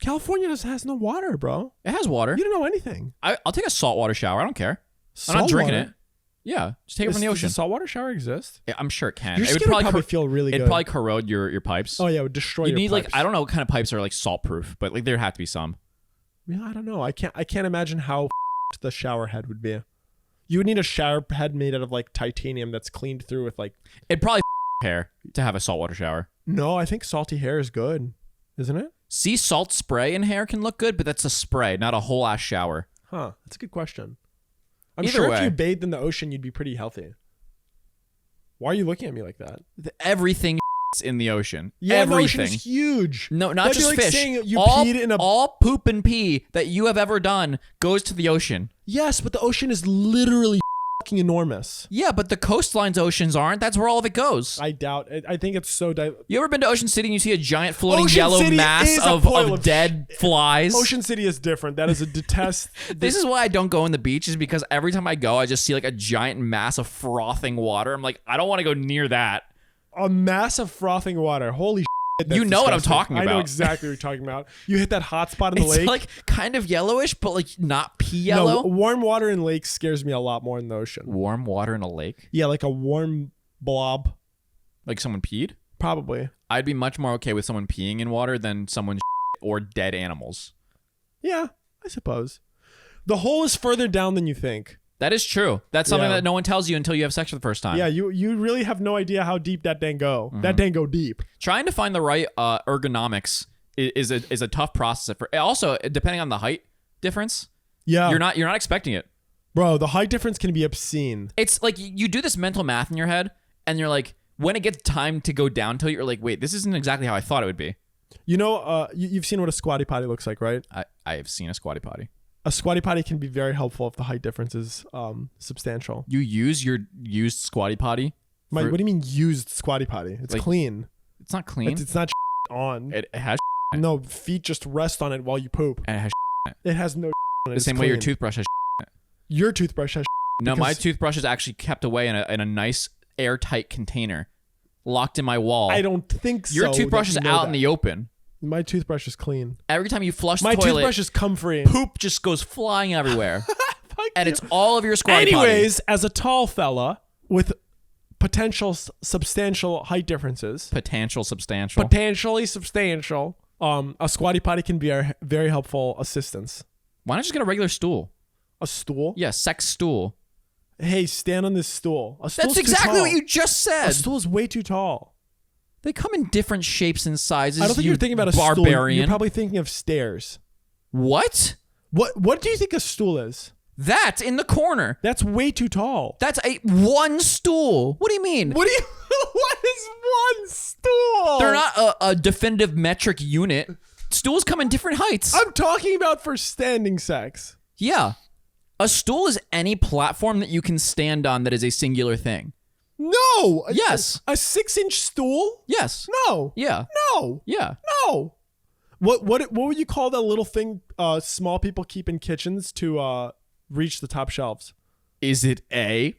California just has no water, bro. It has water. You don't know anything. I'll take a saltwater shower. I don't care. I'm not drinking it. Yeah, just take it from the ocean. Does a saltwater shower exist? Yeah, I'm sure it can. Your It would skin would probably cor- feel really It'd good. probably corrode your pipes. Oh yeah, it would destroy You your need pipes. like I don't know what kind of pipes are like salt proof, but like there'd have to be some. Yeah, I don't know. I can't imagine how the shower head would be. You would need a shower head made out of like titanium that's cleaned through with like. It'd probably hair to have a saltwater shower. No, I think salty hair is good, isn't it? Sea salt spray in hair can look good, but that's a spray, not a whole ass shower. Huh. That's a good question. I'm Either sure if way. you bathed in the ocean, you'd be pretty healthy. Why are you looking at me like that? Everything in the ocean. Yeah, the Everything. ocean is huge. No, not That'd be just like fish. saying you all, peed in a. all poop and pee that you have ever done goes to the ocean. Yes, but the ocean is literally fucking enormous. Yeah, but the coastlines oceans aren't. That's where all of it goes. I doubt. I think it's so. You ever been to Ocean City and you see a giant floating Ocean yellow City mass is a of pile of dead flies? Ocean City is different. That is a detest. This is why I don't go in the beach, is because every time I go, I just see like a giant mass of frothing water. I'm like, I don't want to go near that. A mass of frothing water. Holy You know what I'm talking I know about. exactly what you're talking about. You hit that hot spot in the It's lake. like kind of yellowish, but like not pea yellow. No, warm water in lakes scares me a lot more than the ocean. Warm water in a lake? Yeah, like a warm blob, Like someone peed? probably. I'd be much more okay with someone peeing in water than someone or dead animals. Yeah, I suppose. The hole is further down than you think. That is true. That's something Yeah. that no one tells you until you have sex for the first time. Yeah, you really have no idea how deep that dang go. That dang go deep. Trying to find the right ergonomics is a tough process. Also, depending on the height difference, Yeah, you're not expecting it. bro. The height difference can be obscene. It's like you do this mental math in your head, and you're like, when it gets time to go down to it, you're like, wait, this isn't exactly how I thought it would be. You know, you've seen what a squatty potty looks like, right? I have seen a squatty potty. A squatty potty can be very helpful if the height difference is substantial. You use your used squatty potty. Mike, for- what do you mean used squatty potty? It's Like, clean. It's not clean. It's not on. It has No, feet just rest on it while you poop. and it has It has no on it. the It's same way your clean. toothbrush has. Your toothbrush has No, my because- toothbrush is actually kept away in a nice airtight container, locked in my wall. I don't think so. Your toothbrush that is you know out that. in the open. My toothbrush is clean. Every time you flush My the toilet, toothbrush is comfrey. poop just goes flying everywhere, Fuck and you. it's all of your squatty potty. Anyways, as a tall fella with potential substantial height differences, Potentially substantial. potentially substantial, a squatty potty can be a very helpful assistance. Why not just get a regular stool? A stool? Yeah, sex stool. Hey, stand on this stool. A stool's That's too exactly tall. what you just A said. stool is way too tall. They come in different shapes and sizes. I don't think you you're thinking about a stool. barbarian. You're probably thinking of stairs. What? What do you think a stool is? That in the corner. That's way too tall. That's one stool. What do you mean? What do you? What is one stool? They're not a definitive metric unit. Stools come in different heights. I'm talking about for standing sex. Yeah. A stool is any platform that you can stand on that is a singular thing. No. Yes. A 6-inch stool? Yes. No. Yeah. No. Yeah. No. What would you call that little thing small people keep in kitchens to reach the top shelves? Is it A,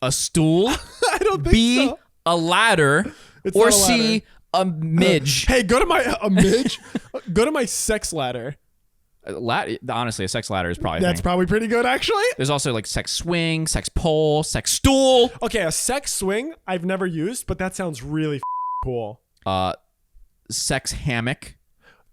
a stool, I don't think B, so. a ladder, It's or not a ladder. C, a midge? Hey, go to my midge. Go to my sex ladder. Honestly, a sex ladder is probably a That's thing. probably pretty good, actually. There's also like sex swing, sex pole, sex stool. Okay, a sex swing I've never used, but that sounds really cool. Sex hammock.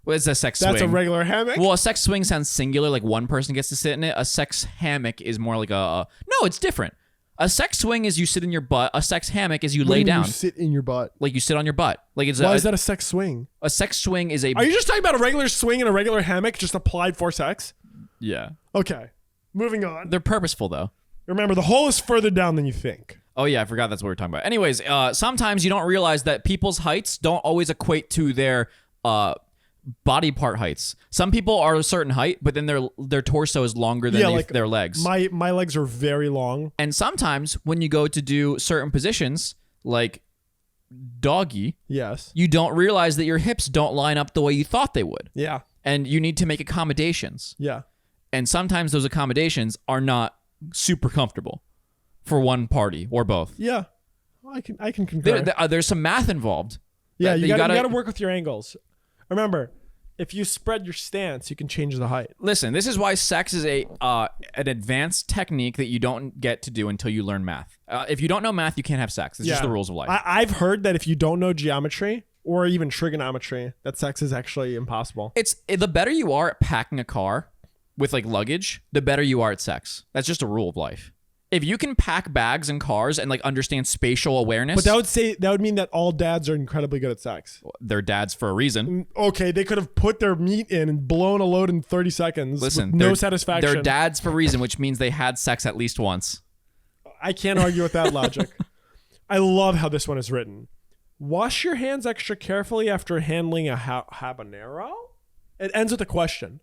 What is a sex That's swing? a regular hammock. Well, a sex swing sounds singular, like one person gets to sit in it. A sex hammock is more like no, it's different. A sex swing is you sit in your butt. A sex hammock is you What do lay you mean down, You sit in your butt. like you sit on your butt. Like it's Why is that a sex swing? a sex swing is a Are you just talking about a regular swing and a regular hammock just applied for sex? yeah. Okay, moving on. They're purposeful though. Remember, the hole is further down than you think. Oh yeah, I forgot that's what we're talking about. Anyways, sometimes you don't realize that people's heights don't always equate to their body part heights. Some people are a certain height, but then their torso is longer than their legs. My legs are very long. And sometimes when you go to do certain positions, like doggy, Yes. you don't realize that your hips don't line up the way you thought they would. Yeah. And you need to make accommodations. Yeah. And sometimes those accommodations are not super comfortable for one party or both. Yeah. I can concur. There's some math involved. Yeah, that you gotta work with your angles. Remember, if you spread your stance, you can change the height. Listen, this is why sex is an advanced technique that you don't get to do until you learn math. If you don't know math, you can't have sex. It's just the rules of life. I've heard that if you don't know geometry or even trigonometry, that sex is actually impossible. It's the better you are at packing a car with like luggage, the better you are at sex. That's just a rule of life. If you can pack bags and cars and like understand spatial awareness, But that would mean that all dads are incredibly good at sex. they're dads for a reason. Okay, they could have put their meat in and blown a load in 30 seconds Listen, with no they're- satisfaction. They're dads for a reason, which means they had sex at least once. I can't argue with that logic. I love how this one is written. Wash your hands extra carefully after handling a habanero? It ends with a question.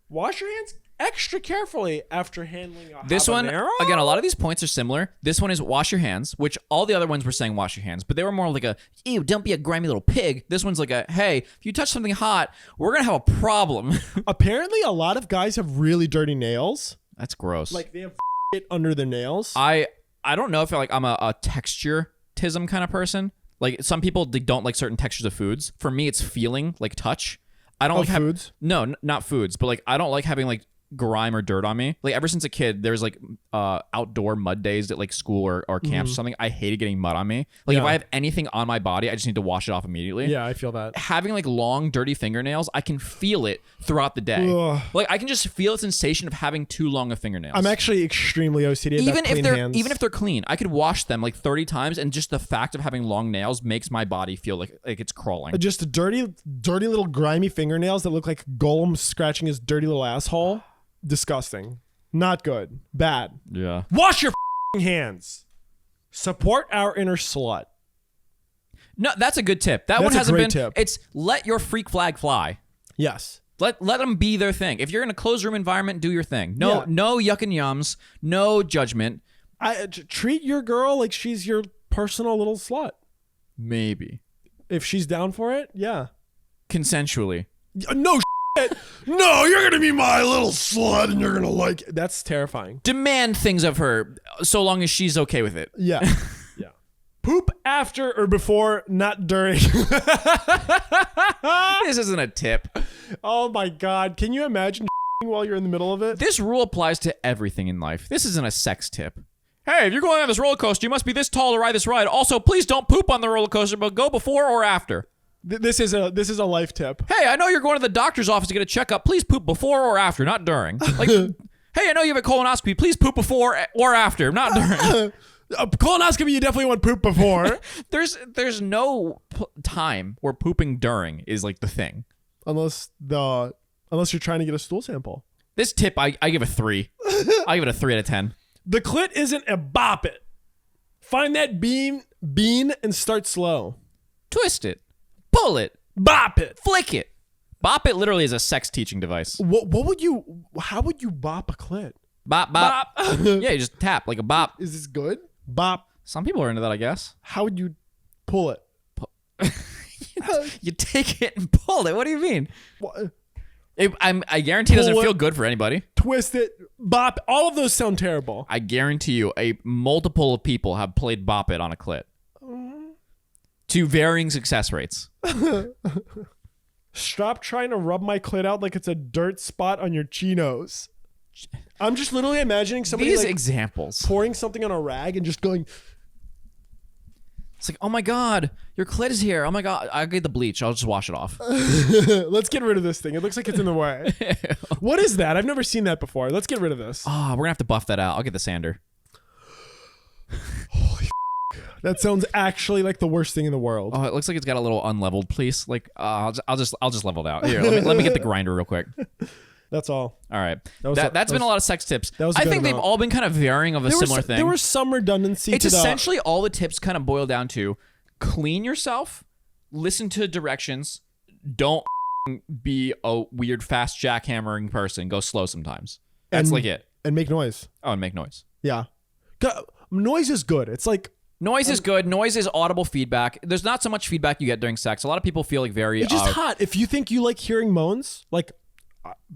Wash your hands extra carefully after handling a This one, habanero? again, a lot of these points are similar. This one is wash your hands, which all the other ones were saying wash your hands, but they were more like a, ew, don't be a grimy little pig. This one's like a, hey, if you touch something hot, we're going to have a problem. Apparently, a lot of guys have really dirty nails. That's gross. Like, they have shit under their nails. I don't know if I'm a texture-tism kind of person. Like some people they don't like certain textures of foods. For me, it's feeling, like touch. I don't like foods? Not foods, but like I don't like having like grime or dirt on me. Like ever since a kid, there's like outdoor mud days at like school or camps or something. I hated getting mud on me. Like if I have anything on my body, I just need to wash it off immediately. Yeah, I feel that. Having like long, dirty fingernails, I can feel it throughout the day. Ugh. Like I can just feel the sensation of having too long of fingernails. I'm actually extremely OCD about clean hands. Even if they're clean, I could wash them like 30 times, and just the fact of having long nails makes my body feel like it's crawling. Just dirty little grimy fingernails that look like Gollum scratching his dirty little asshole. Disgusting. Not good. Bad. Yeah. Wash your hands. Support our inner slut. No, that's a good tip. That That's one a hasn't great been. tip. It's let your freak flag fly. Yes. Let them be their thing. If you're in a closed room environment, do your thing. No yuck and yums. No judgment. Treat your girl like she's your personal little slut. Maybe. If she's down for it, yeah. Consensually. No shit. No, you're gonna be my little slut and you're gonna like it. That's terrifying. Demand things of her so long as she's okay with it. Yeah. Yeah. Poop after or before, not during. This isn't a tip. Oh my God. Can you imagine while you're in the middle of it? This rule applies to everything in life. This isn't a sex tip. Hey, if you're going on this roller coaster, you must be this tall to ride this ride. Also, please don't poop on the roller coaster, but go before or after. This is a life tip. Hey, I know you're going to the doctor's office to get a checkup. Please poop before or after, not during. Like, hey, I know you have a colonoscopy. Please poop before or after, not during. A colonoscopy, you definitely want poop before. There's no time where pooping during is like the thing. Unless you're trying to get a stool sample. This tip, I give a 3. I give it a 3 out of 10. The clit isn't a bop it. Find that bean and start slow. Twist it. Pull it. Bop it. Flick it. Bop it literally is a sex teaching device. How would you bop a clit? Bop, bop. Yeah, you just tap like a bop. Is this good? Bop. Some people are into that, I guess. How would you pull it? You take it and pull it. What do you mean? What? I guarantee it doesn't Pull it. feel good for anybody. Twist it. Bop. All of those sound terrible. I guarantee you a multiple of people have played bop it on a clit. To varying success rates. Stop trying to rub my clit out like it's a dirt spot on your chinos. I'm just literally imagining somebody These like examples. pouring something on a rag and just going. It's like, oh my God, your clit is here. Oh my God, I'll get the bleach. I'll just wash it off. Let's get rid of this thing. It looks like it's in the way. What is that? I've never seen that before. Let's get rid of this. Oh, we're going to have to buff that out. I'll get the sander. That sounds actually like the worst thing in the world. Oh, it looks like it's got a little unleveled piece. Like, I'll just level it out. Here, let me get the grinder real quick. That's all. All right. That's been a lot of sex tips. I think they've all been kind of varying of a similar thing. There was some redundancy. It's essentially all the tips kind of boil down to clean yourself, listen to directions, don't be a weird fast jackhammering person. Go slow sometimes. That's like it. And make noise. Oh, and make noise. Yeah. Noise is good. It's like... Noise is good. Noise is audible feedback. There's not so much feedback you get during sex. A lot of people feel like very... It's just hot. If you think you like hearing moans, like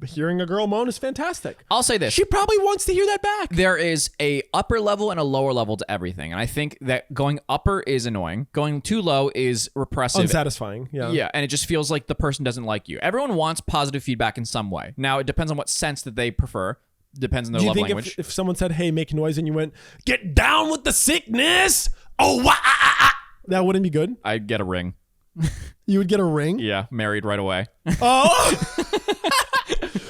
hearing a girl moan is fantastic. I'll say this. She probably wants to hear that back. There is a upper level and a lower level to everything. And I think that going upper is annoying. Going too low is repressive. Unsatisfying. Yeah. Yeah. And it just feels like the person doesn't like you. Everyone wants positive feedback in some way. Now, it depends on what sense that they prefer. Depends on their love language. If someone said, hey, make noise, and you went, get down with the sickness. Oh, that wouldn't be good. I'd get a ring. You would get a ring? Yeah. Married right away. Oh.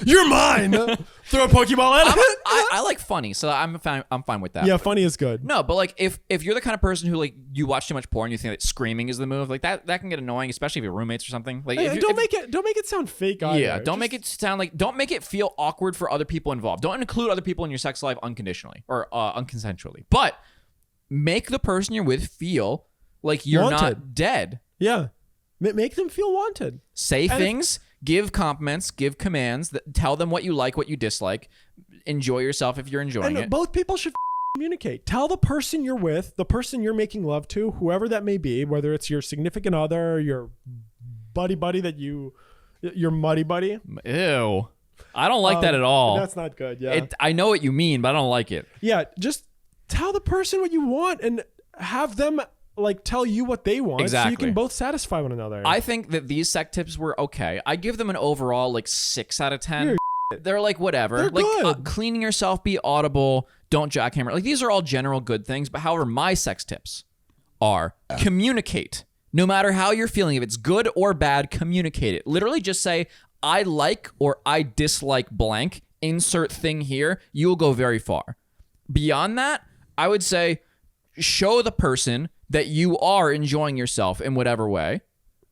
You're mine. Throw a Pokeball at it. I like funny, so I'm fine with that. Yeah, funny is good. No, but like if you're the kind of person who like you watch too much porn, you think that screaming is the move, like that can get annoying, especially if you're roommates or something. Like Don't make it sound fake either. Yeah, don't make it feel awkward for other people involved. Don't include other people in your sex life unconditionally or unconsensually. But make the person you're with feel like you're wanted. not dead. Yeah. Make them feel wanted. Say things, give compliments, give commands, tell them what you like, what you dislike. Enjoy yourself if you're enjoying it. Both people should communicate. Tell the person you're with, the person you're making love to, whoever that may be, whether it's your significant other, your buddy your muddy buddy. Ew. I don't like that at all. That's not good. Yeah. I know what you mean, but I don't like it. Yeah. Just tell the person what you want and have them like tell you what they want, so you Exactly. can both satisfy one another. I think that these sex tips were okay. I give them an overall like 6 out of 10. They're like whatever. They're like good. Cleaning yourself, be audible, don't jackhammer. Like these are all general good things. But however, my sex tips are communicate. No matter how you're feeling, if it's good or bad, communicate it. Literally just say, I like or I dislike blank, insert thing here. You will go very far. Beyond that, I would say show the person that you are enjoying yourself in whatever way.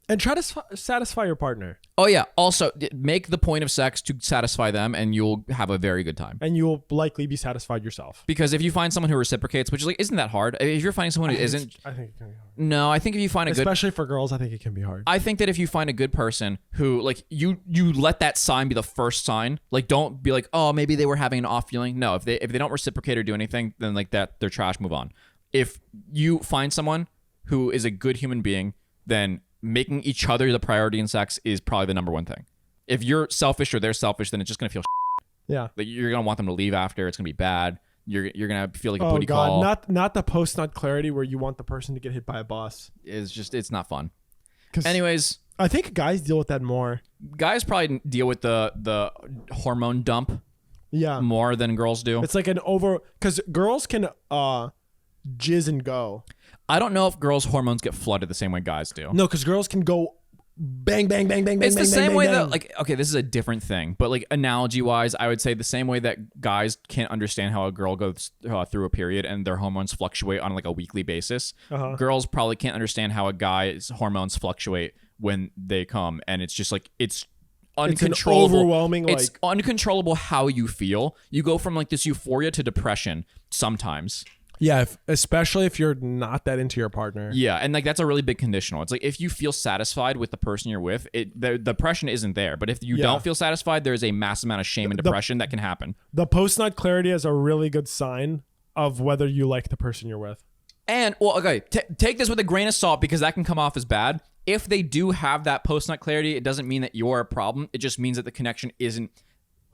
and try to satisfy your partner. Oh, yeah. Also, make the point of sex to satisfy them, and you'll have a very good time. And you'll likely be satisfied yourself. Because if you find someone who reciprocates, which like isn't that hard. If you're finding someone who isn't, I think it can be hard. no, I think if you find a good, Especially for girls, I think it can be hard. I think that if you find a good person who like you let that sign be the first sign. Like, don't be like, oh, maybe they were having an off feeling. No, if they don't reciprocate or do anything, then like that, they're trash. Move on. If you find someone who is a good human being, then making each other the priority in sex is probably the number one thing. If you're selfish or they're selfish, then it's just gonna feel Yeah. like you're gonna want them to leave after. It's gonna be bad. You're gonna feel like a Oh booty God, call. not the post-nut clarity where you want the person to get hit by a bus. It's not fun. 'Cause Anyways, I think guys deal with that more. guys probably deal with the hormone dump Yeah. more than girls do. It's like because girls can jizz and go. I don't know if girls' hormones get flooded the same way guys do. No, because girls can go bang, bang, bang, bang, bang, It's the bang, same bang, way bang, that, bang. like, okay, this is a different thing, but like analogy wise, I would say the same way that guys can't understand how a girl goes through a period and their hormones fluctuate on like a weekly basis. Girls probably can't understand how a guy's hormones fluctuate when they come, and it's just like it's uncontrollable. overwhelming, It's like- uncontrollable how you feel. You go from like this euphoria to depression sometimes. Yeah, especially if you're not that into your partner. Yeah, and like that's a really big conditional. It's like if you feel satisfied with the person you're with, the depression isn't there. But if you don't feel satisfied, there's a massive amount of shame and depression that can happen. The post-nut clarity is a really good sign of whether you like the person you're with. And well, okay, take this with a grain of salt because that can come off as bad. If they do have that post-nut clarity, it doesn't mean that you're a problem. It just means that the connection isn't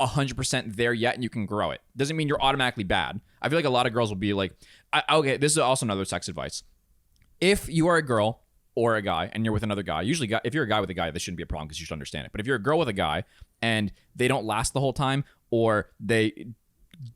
100% there yet, and you can grow it. Doesn't mean you're automatically bad. I feel like a lot of girls will be like, okay, this is also another sex advice. If you are a girl or a guy and you're with another guy, usually if you're a guy with a guy, this shouldn't be a problem because you should understand it. But if you're a girl with a guy and they don't last the whole time or they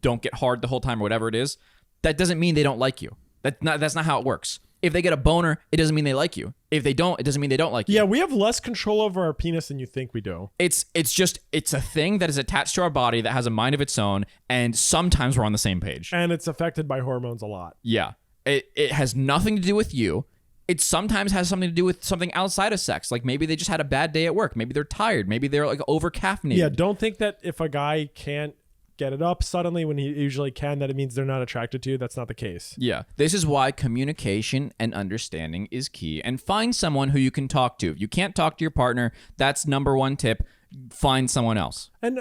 don't get hard the whole time or whatever it is, that doesn't mean they don't like you. That's not how it works. If they get a boner, it doesn't mean they like you. If they don't, it doesn't mean they don't like you. Yeah, we have less control over our penis than you think we do. It's a thing that is attached to our body that has a mind of its own, and sometimes we're on the same page. And it's affected by hormones a lot. Yeah. It has nothing to do with you. It sometimes has something to do with something outside of sex. Like maybe they just had a bad day at work. Maybe they're tired. Maybe they're like over caffeinated. Yeah, don't think that if a guy can't get it up suddenly when he usually can, that it means they're not attracted to you. That's not the case. Yeah. This is why communication and understanding is key. And find someone who you can talk to. If you can't talk to your partner, that's number one tip. Find someone else. And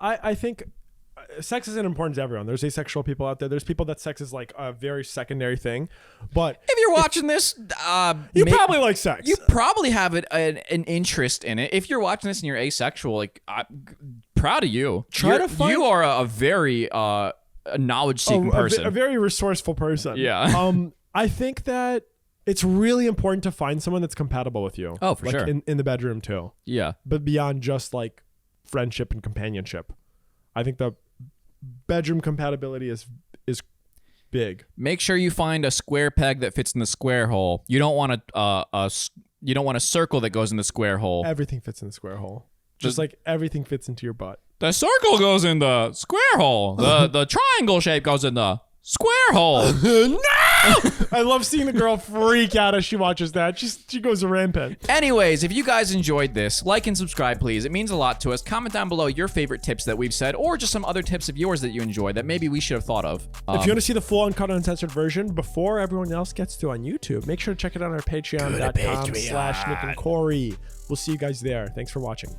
I think sex isn't important to everyone. There's asexual people out there. There's people that sex is like a very secondary thing. But If you're watching this, you probably like sex. You probably have an interest in it. If you're watching this and you're asexual, like, proud of you. You are a very knowledge-seeking person. A very resourceful person. Yeah. I think that it's really important to find someone that's compatible with you. Oh, for like sure. In the bedroom too. Yeah. But beyond just like friendship and companionship, I think the bedroom compatibility is big. Make sure you find a square peg that fits in the square hole. You don't want a circle that goes in the square hole. Everything fits in the square hole. Just like everything fits into your butt. The circle goes in the square hole. The triangle shape goes in the square hole. No! I love seeing the girl freak out as she watches that. She goes rampant. Anyways, if you guys enjoyed this, like and subscribe, please. It means a lot to us. Comment down below your favorite tips that we've said, or just some other tips of yours that you enjoy that maybe we should have thought of. If you want to see the full uncut uncensored version before everyone else gets to on YouTube, make sure to check it out on our patreon.com/Nick and Corey. We'll see you guys there. Thanks for watching.